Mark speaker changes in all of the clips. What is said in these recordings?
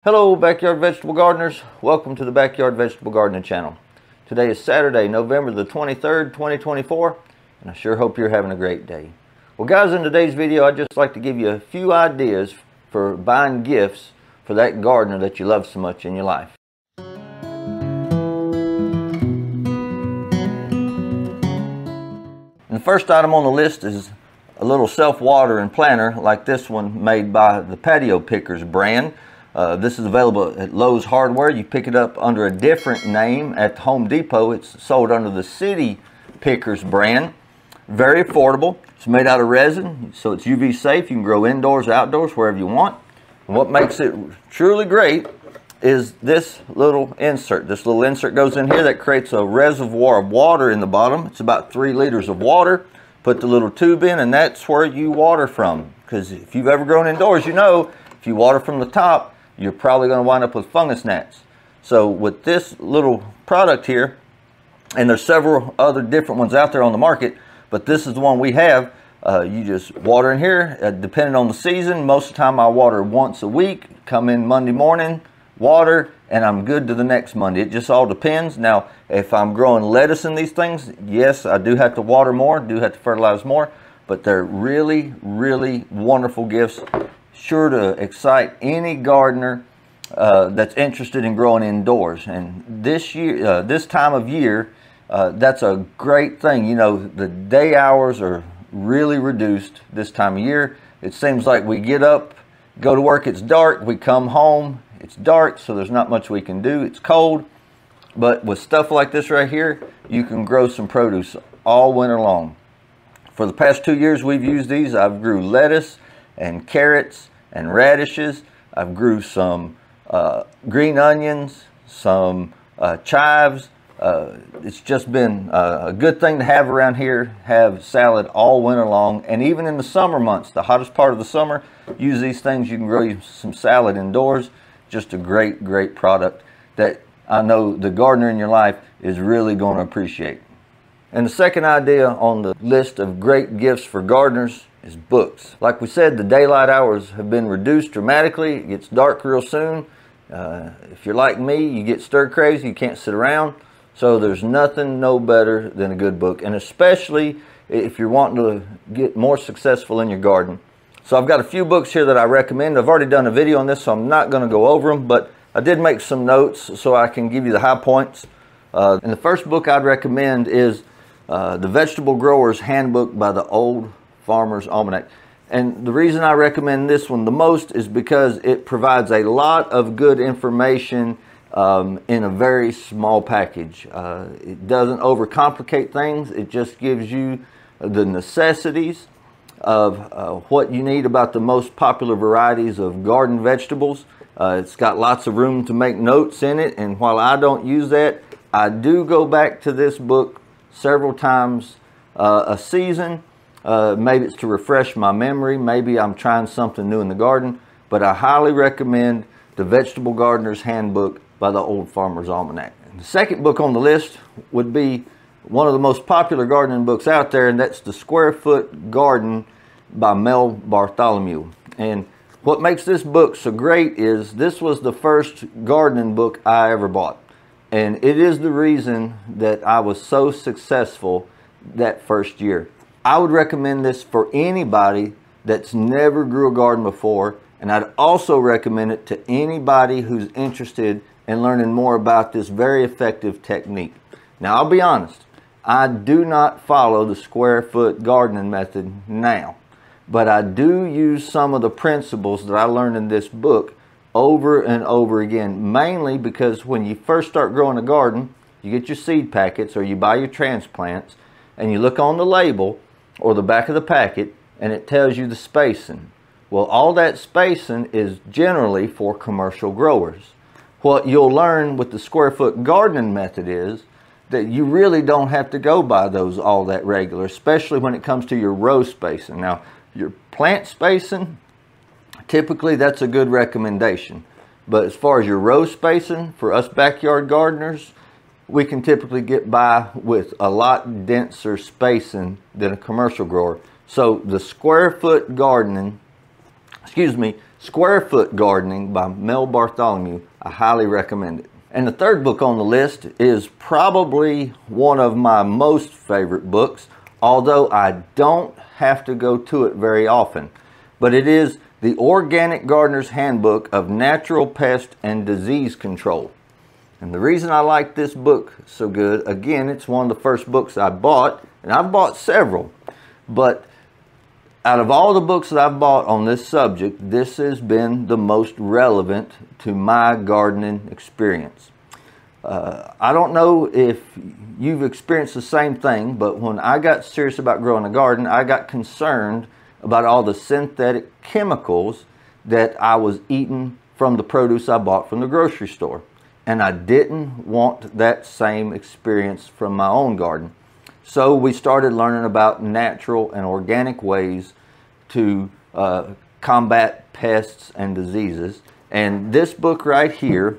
Speaker 1: Hello Backyard Vegetable Gardeners, welcome to the Backyard Vegetable Gardening channel. Today is Saturday, November the 23rd, 2024, and I sure hope you're having a great day. Well guys, in today's video I'd just like to give you a few ideas for buying gifts for that gardener that you love so much in your life. And the first item on the list is a little self-watering planter like this one made by the Patio Pickers brand. This is available at Lowe's Hardware. You pick it up under a different name at Home Depot. It's sold under the City Pickers brand. Very affordable. It's made out of resin, so it's UV safe. You can grow indoors, outdoors, wherever you want. And what makes it truly great is this little insert. This little insert goes in here that creates a reservoir of water in the bottom. It's about 3 liters of water. Put the little tube in, and that's where you water from. Because if you've ever grown indoors, you know if you water from the top, you're probably going to wind up with fungus gnats. So with this little product here, and there's several other different ones out there on the market, but this is the one we have. You just water in here, depending on the season. Most of the time I water once a week. Come in Monday morning, water, and I'm good to the next Monday. It just all depends. Now, if I'm growing lettuce in these things, yes, I do have to water more, do have to fertilize more, but they're really, really wonderful gifts. Sure to excite any gardener that's interested in growing indoors. And this year, this time of year, that's a great thing. You know, the day hours are really reduced this time of year. It seems like we get up, go to work, it's dark, we come home, it's dark, so there's not much we can do. It's cold, but with stuff like this right here, you can grow some produce all winter long. For the past 2 years we've used these. I've grew lettuce and carrots and radishes. I've grew some green onions, some chives. It's just been a good thing to have around here. Have salad all winter long, and even in the summer months, the hottest part of the summer, use these things. You can grow you some salad indoors. Just a great, great product that I know the gardener in your life is really going to appreciate. And the second idea on the list of great gifts for gardeners is books. Like we said, the daylight hours have been reduced dramatically. It gets dark real soon. If you're like me, you get stir crazy, you can't sit around. So there's nothing no better than a good book, and especially if you're wanting to get more successful in your garden. So I've got a few books here that I recommend. I've already done a video on this, so I'm not going to go over them, but I did make some notes so I can give you the high points. And the first book I'd recommend is The Vegetable Grower's Handbook by the Old Farmer's Almanac. And the reason I recommend this one the most is because it provides a lot of good information in a very small package. It doesn't overcomplicate things. It just gives you the necessities of what you need about the most popular varieties of garden vegetables. It's got lots of room to make notes in it, and while I don't use that, I do go back to this book several times a season. Maybe it's to refresh my memory. Maybe I'm trying something new in the garden, but I highly recommend The Vegetable Gardener's Handbook by the Old Farmer's Almanac. And the second book on the list would be one of the most popular gardening books out there, and that's The Square Foot Garden by Mel Bartholomew. And what makes this book so great is this was the first gardening book I ever bought. And it is the reason that I was so successful that first year. I would recommend this for anybody that's never grew a garden before, and I'd also recommend it to anybody who's interested in learning more about this very effective technique. Now, I'll be honest, I do not follow the square foot gardening method now, but I do use some of the principles that I learned in this book over and over again, mainly because when you first start growing a garden, you get your seed packets or you buy your transplants, and you look on the label or the back of the packet, and it tells you the spacing. Well, all that spacing is generally for commercial growers. What you'll learn with the square foot gardening method is that you really don't have to go by those all that regular, especially when it comes to your row spacing. Now, your plant spacing, typically that's a good recommendation. But as far as your row spacing, for us backyard gardeners, we can typically get by with a lot denser spacing than a commercial grower. So the square foot gardening, Square Foot Gardening by Mel Bartholomew. I highly recommend it. And the third book on the list is probably one of my most favorite books, although I don't have to go to it very often. But it is The Organic Gardener's Handbook of Natural Pest and Disease Control. And the reason I like this book so good, again, it's one of the first books I bought, and I've bought several, but out of all the books that I've bought on this subject, this has been the most relevant to my gardening experience. I don't know if you've experienced the same thing, but when I got serious about growing a garden, I got concerned about all the synthetic chemicals that I was eating from the produce I bought from the grocery store. And I didn't want that same experience from my own garden. So we started learning about natural and organic ways to combat pests and diseases. And this book right here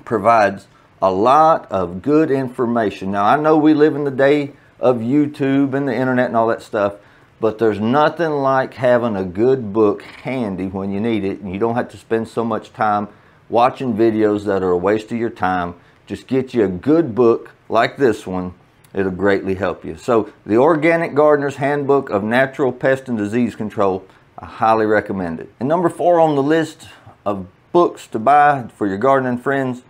Speaker 1: provides a lot of good information. Now, I know we live in the day of YouTube and the internet and all that stuff, but there's nothing like having a good book handy when you need it, and you don't have to spend so much time watching videos that are a waste of your time. Just get you a good book like this one. It'll greatly help you. So, The Organic Gardener's Handbook of Natural Pest and Disease Control, I highly recommend it. And number 4 on the list of books to buy for your gardening friends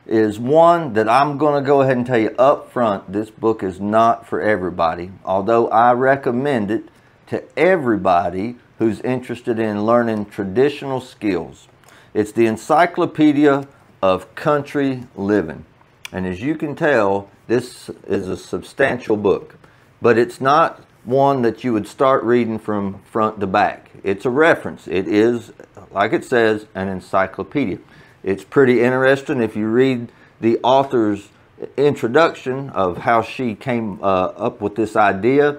Speaker 1: is one that I'm going to go ahead and tell you up front, this book is not for everybody, although I recommend it to everybody who's interested in learning traditional skills. It's the Encyclopedia of Country Living. And as you can tell, this is a substantial book, but it's not one that you would start reading from front to back. It's a reference. It is, like it says, an encyclopedia. It's pretty interesting if you read the author's introduction of how she came up with this idea,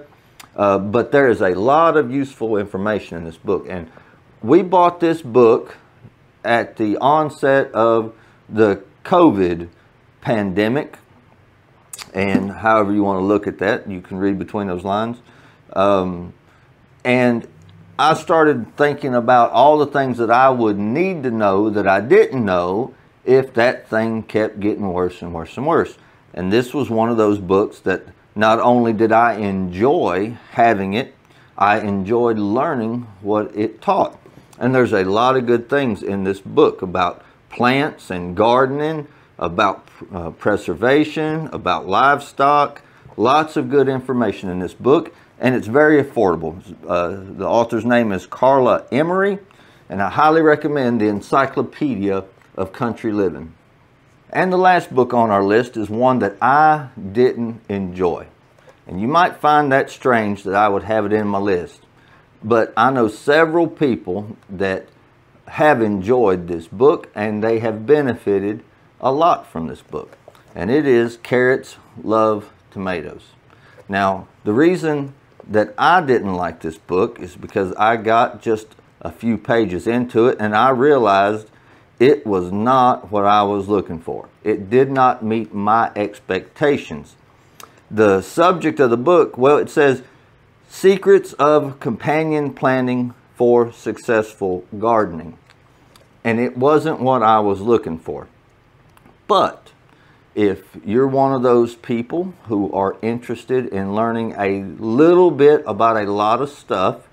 Speaker 1: but there is a lot of useful information in this book. And we bought this book at the onset of the COVID pandemic, and however you want to look at that, you can read between those lines. And I started thinking about all the things that I would need to know that I didn't know if that thing kept getting worse and worse and worse. And this was one of those books that not only did I enjoy having it, I enjoyed learning what it taught. And there's a lot of good things in this book about plants and gardening, about preservation, about livestock. Lots of good information in this book, and it's very affordable. The author's name is Carla Emery, and I highly recommend the Encyclopedia of Country Living. And the last book on our list is one that I didn't enjoy. And you might find that strange that I would have it in my list. But I know several people that have enjoyed this book, and they have benefited a lot from this book. And it is Carrots Love Tomatoes. Now, the reason that I didn't like this book is because I got just a few pages into it and I realized it was not what I was looking for. It did not meet my expectations. The subject of the book, well, it says Secrets of Companion Planting for Successful Gardening. And it wasn't what I was looking for. But if you're one of those people who are interested in learning a little bit about a lot of stuff,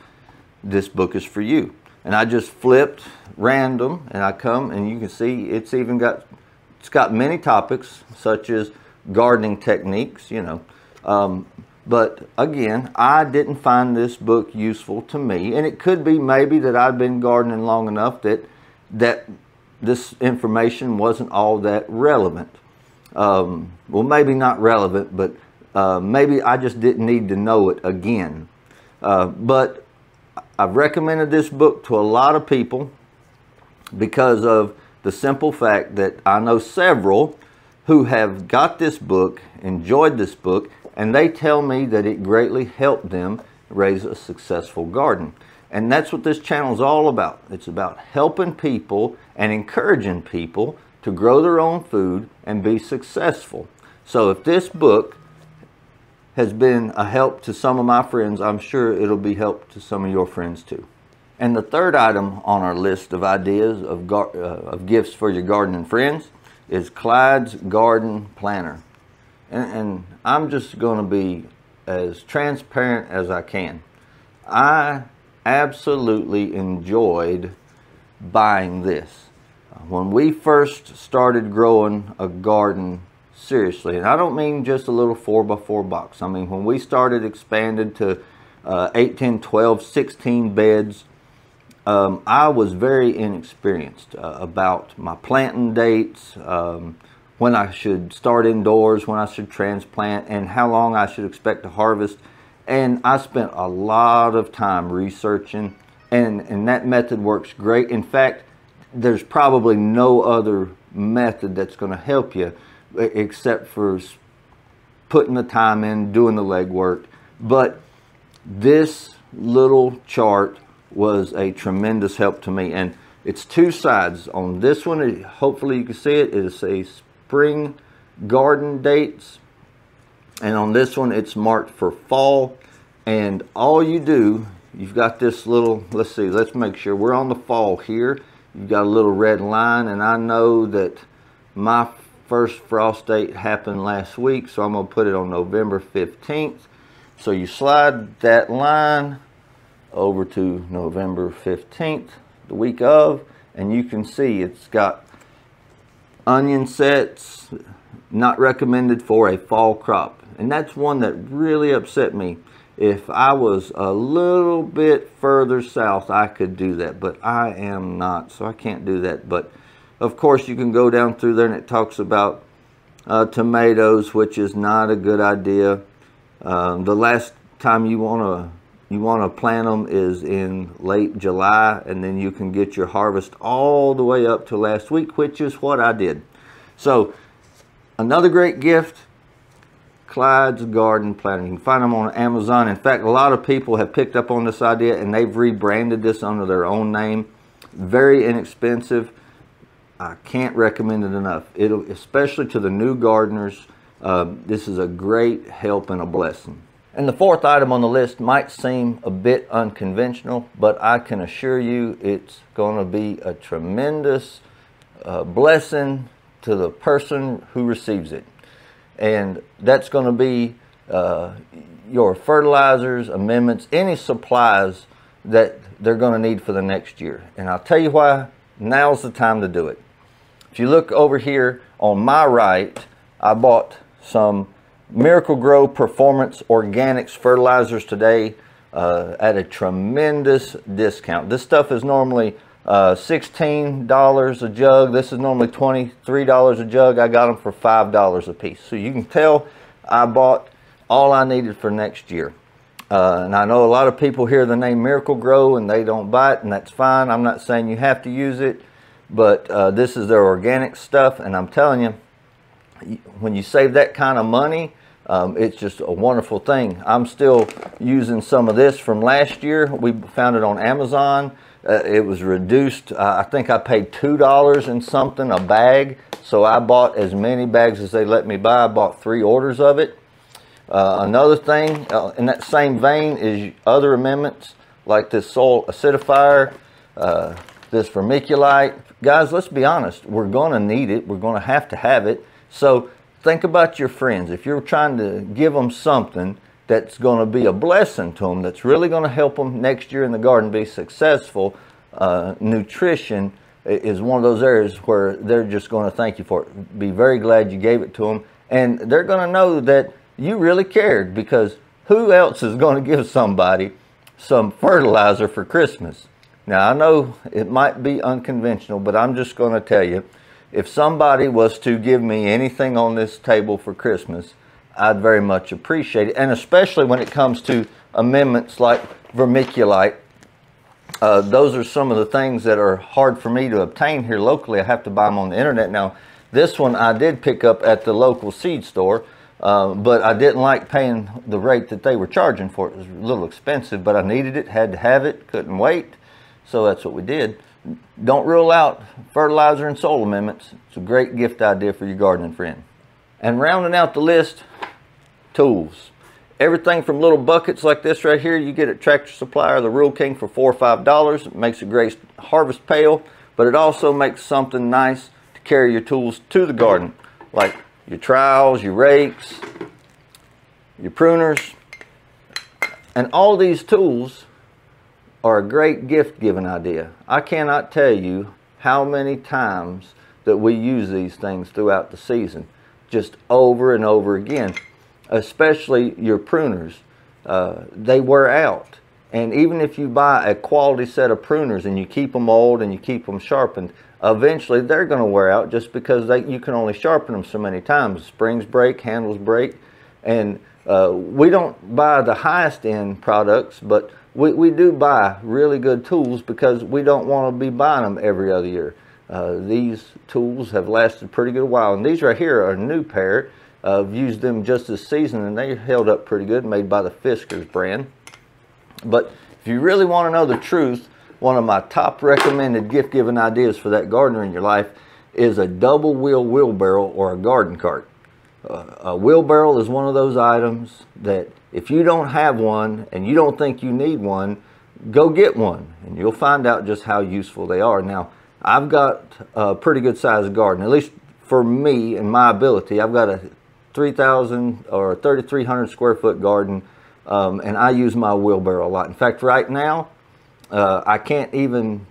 Speaker 1: this book is for you. And I just flipped random, and I come and you can see it's got many topics such as gardening techniques, you know. But again, I didn't find this book useful to me, and it could be maybe that I'd been gardening long enough that this information wasn't all that relevant. Well, maybe not relevant, but maybe I just didn't need to know it again. But I've recommended this book to a lot of people because of the simple fact that I know several who have got this book, enjoyed this book, and they tell me that it greatly helped them raise a successful garden. And that's what this channel is all about. It's about helping people and encouraging people to grow their own food and be successful. So if this book has been a help to some of my friends, I'm sure it'll be help to some of your friends too. And the third item on our list of ideas of gifts for your gardening friends is Clyde's Garden Planner. And I'm just going to be as transparent as I can. I absolutely enjoyed buying this. When we first started growing a garden seriously, and I don't mean just a little 4x4 box. I mean, when we started expanded to 8, 10, 12, 16 beds, I was very inexperienced about my planting dates, when I should start indoors, when I should transplant, and how long I should expect to harvest. And I spent a lot of time researching, and that method works great. In fact, there's probably no other method that's going to help you except for putting the time in, doing the legwork. But this little chart was a tremendous help to me, and it's two sides. On this one, hopefully you can see it, is a spring garden dates, and on this one it's marked for fall. And all you do, you've got this little, let's see, let's make sure we're on the fall here. You've got a little red line, and I know that my first frost date happened last week, so I'm going to put it on November 15th. So you slide that line over to November 15th, the week of, and you can see it's got onion sets, not recommended for a fall crop. And that's one that really upset me. If I was a little bit further south, I could do that, but I am not, so I can't do that. But of course, you can go down through there, and it talks about tomatoes, which is not a good idea. The last time you want to plant them is in late July, and then you can get your harvest all the way up to last week, which is what I did. So another great gift, Clyde's Garden Planner. You can find them on Amazon. In fact, a lot of people have picked up on this idea, and they've rebranded this under their own name. Very inexpensive. I can't recommend it enough. It'll, especially to the new gardeners, this is a great help and a blessing. And the fourth item on the list might seem a bit unconventional, but I can assure you it's going to be a tremendous blessing to the person who receives it. And that's going to be your fertilizers, amendments, any supplies that they're going to need for the next year. And I'll tell you why now's the time to do it. If you look over here on my right, I bought some Miracle Grow Performance Organics fertilizers today at a tremendous discount. This stuff is normally $16 a jug. This is normally $23 a jug. I got them for $5 a piece. So you can tell I bought all I needed for next year. And I know a lot of people hear the name Miracle Grow and they don't buy it, and that's fine. I'm not saying you have to use it, but this is their organic stuff, and I'm telling you, when you save that kind of money, it's just a wonderful thing. I'm still using some of this from last year. We found it on Amazon. It was reduced. I think I paid $2 and something a bag. So I bought as many bags as they let me buy. I bought 3 orders of it. Another thing in that same vein is other amendments like this soil acidifier, this vermiculite. Guys, let's be honest. We're going to need it. We're going to have it. So think about your friends. If you're trying to give them something that's going to be a blessing to them, that's really going to help them next year in the garden be successful, nutrition is one of those areas where they're just going to thank you for it. Be very glad you gave it to them. And they're going to know that you really cared, because who else is going to give somebody some fertilizer for Christmas? Now, I know it might be unconventional, but I'm just going to tell you, if somebody was to give me anything on this table for Christmas, I'd very much appreciate it. And especially when it comes to amendments like vermiculite. Those are some of the things that are hard for me to obtain here locally. I have to buy them on the internet. Now, this one I did pick up at the local seed store, but I didn't like paying the rate that they were charging for it. It was a little expensive, but I needed it, had to have it, couldn't wait. So that's what we did. Don't rule out fertilizer and soil amendments. It's a great gift idea for your gardening friend. And rounding out the list, tools. Everything from little buckets like this right here, you get at Tractor Supply or the Rural King for $4 or $5. It makes a great harvest pail, but it also makes something nice to carry your tools to the garden, like your trowels, your rakes, your pruners. And all these tools are a great gift giving idea. I cannot tell you how many times that we use these things throughout the season, just over and over again. Especially your pruners, they wear out. And even if you buy a quality set of pruners and you keep them old and you keep them sharpened, eventually they're going to wear out just because you can only sharpen them so many times. Springs break, handles break, and we don't buy the highest end products, but we do buy really good tools because we don't want to be buying them every other year. These tools have lasted pretty good while, and these right here are a new pair. I've used them just this season and they held up pretty good, made by the Fiskars brand. But if you really want to know the truth, one of my top recommended gift giving ideas for that gardener in your life is a double wheel wheelbarrow or a garden cart. A wheelbarrow is one of those items that if you don't have one and you don't think you need one, go get one and you'll find out just how useful they are. Now, I've got a pretty good sized garden, at least for me and my ability. I've got a 3,000 or 3,300 square foot garden, and I use my wheelbarrow a lot. In fact, right now, I can't even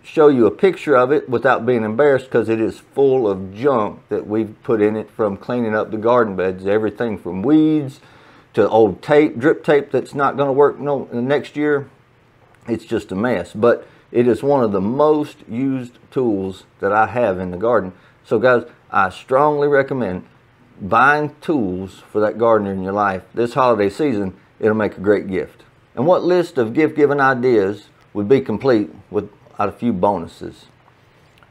Speaker 1: show you a picture of it without being embarrassed because it is full of junk that we've put in it from cleaning up the garden beds. Everything from weeds to old tape, drip tape that's not going to work next year. It's just a mess, but it is one of the most used tools that I have in the garden. So guys, I strongly recommend buying tools for that gardener in your life this holiday season. It'll make a great gift. And what list of gift giving ideas would be complete without a few bonuses?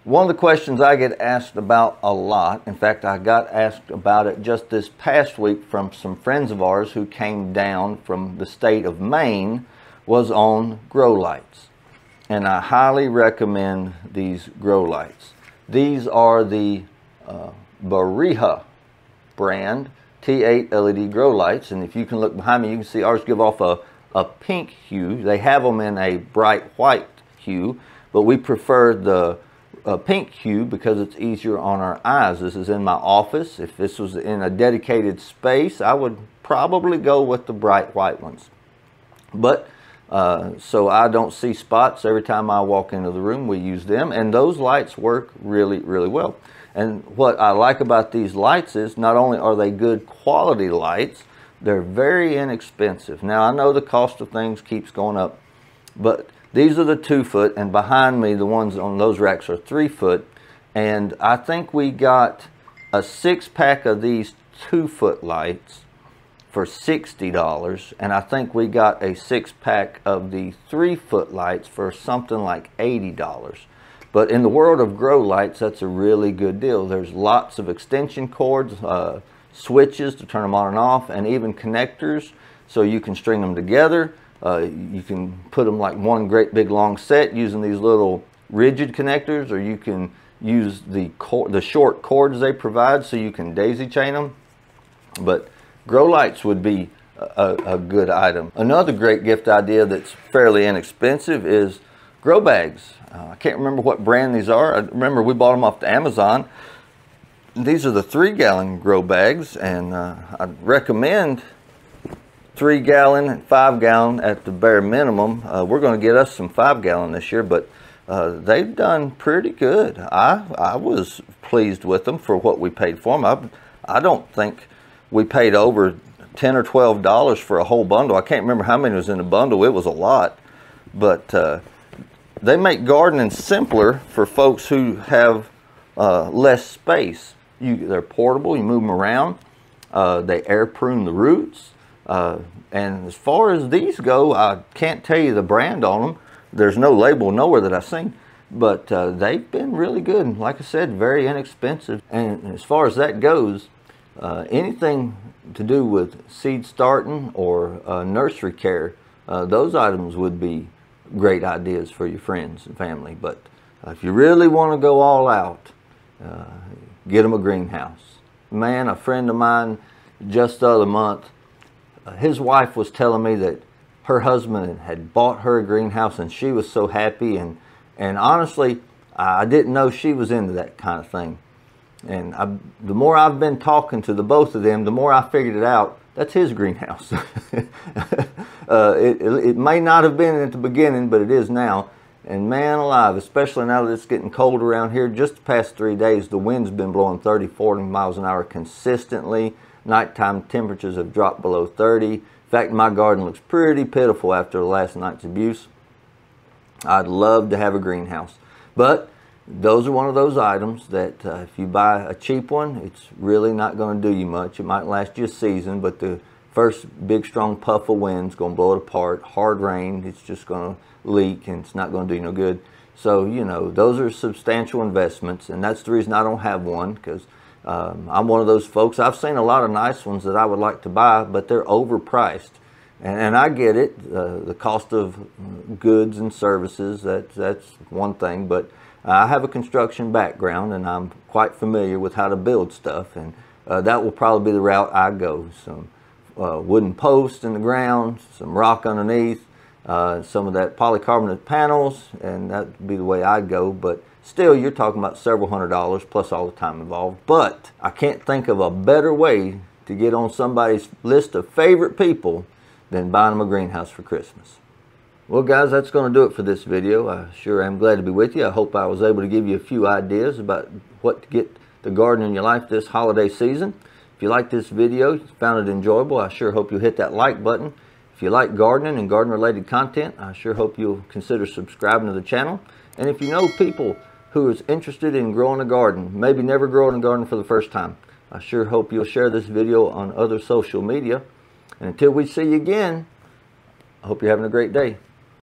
Speaker 1: One of the questions I get asked about a lot, in fact I got asked about it just this past week from some friends of ours who came down from the state of Maine, was on grow lights. And I highly recommend these grow lights. These are the Bariha brand T8 LED grow lights, and if you can look behind me, you can see ours give off a pink hue. They have them in a bright white hue, but we prefer the pink hue because it's easier on our eyes. This is in my office. If this was in a dedicated space, I would probably go with the bright white ones. But so I don't see spots every time I walk into the room. We use them, and those lights work really, really well. And what I like about these lights is not only are they good quality lights, they're very inexpensive. Now I know the cost of things keeps going up, but these are the 2 foot, and behind me the ones on those racks are 3 foot. And I think we got a 6-pack of these 2 foot lights for $60, and I think we got a 6-pack of the 3 foot lights for something like $80. But in the world of grow lights, that's a really good deal. There's lots of extension cords, switches to turn them on and off, and even connectors so you can string them together. You can put them like one great big long set using these little rigid connectors, or you can use the short cords they provide so you can daisy chain them. But grow lights would be a good item. Another great gift idea that's fairly inexpensive is grow bags. I can't remember what brand these are. I remember we bought them off the Amazon. These are the 3-gallon grow bags, and I'd recommend 3-gallon and 5-gallon at the bare minimum. We're going to get us some 5-gallon this year, but they've done pretty good. I was pleased with them for what we paid for them. I don't think we paid over $10 or $12 for a whole bundle. I can't remember how many was in the bundle. It was a lot, but they make gardening simpler for folks who have less space. They're portable, you move them around, they air prune the roots, and as far as these go, I can't tell you the brand on them. There's no label nowhere that I've seen, but they've been really good, and like I said, very inexpensive. And as far as that goes, anything to do with seed starting or nursery care, those items would be great ideas for your friends and family. But if you really want to go all out, get them a greenhouse. Man, a friend of mine just the other month his wife was telling me that her husband had bought her a greenhouse and she was so happy, and honestly, I didn't know she was into that kind of thing. And the more I've been talking to the both of them, the more I figured it out. That's his greenhouse. It may not have been at the beginning, but it is now. And man alive, especially now that it's getting cold around here, just the past 3 days, the wind's been blowing 30, 40 miles an hour consistently. Nighttime temperatures have dropped below 30. In fact, my garden looks pretty pitiful after last night's abuse. I'd love to have a greenhouse. But those are one of those items that if you buy a cheap one, it's really not going to do you much. It might last you a season, but the first big strong puff of wind's going to blow it apart. Hard rain, it's just going to leak and it's not going to do you no good. So, you know, those are substantial investments, and that's the reason I don't have one, because I'm one of those folks. I've seen a lot of nice ones that I would like to buy, but they're overpriced. And I get it, the cost of goods and services, that's one thing, but I have a construction background and I'm quite familiar with how to build stuff, and that will probably be the route I go. Some wooden posts in the ground, some rock underneath, some of that polycarbonate panels, and that would be the way I'd go. But still, you're talking about several $100s plus all the time involved. But I can't think of a better way to get on somebody's list of favorite people than buying them a greenhouse for Christmas. Well guys, that's going to do it for this video. I sure am glad to be with you. I hope I was able to give you a few ideas about what to get the garden in your life this holiday season. If you like this video, found it enjoyable, I sure hope you'll hit that like button. If you like gardening and garden related content, I sure hope you'll consider subscribing to the channel. And if you know people who is interested in growing a garden, maybe never growing a garden for the first time, I sure hope you'll share this video on other social media. And until we see you again, I hope you're having a great day.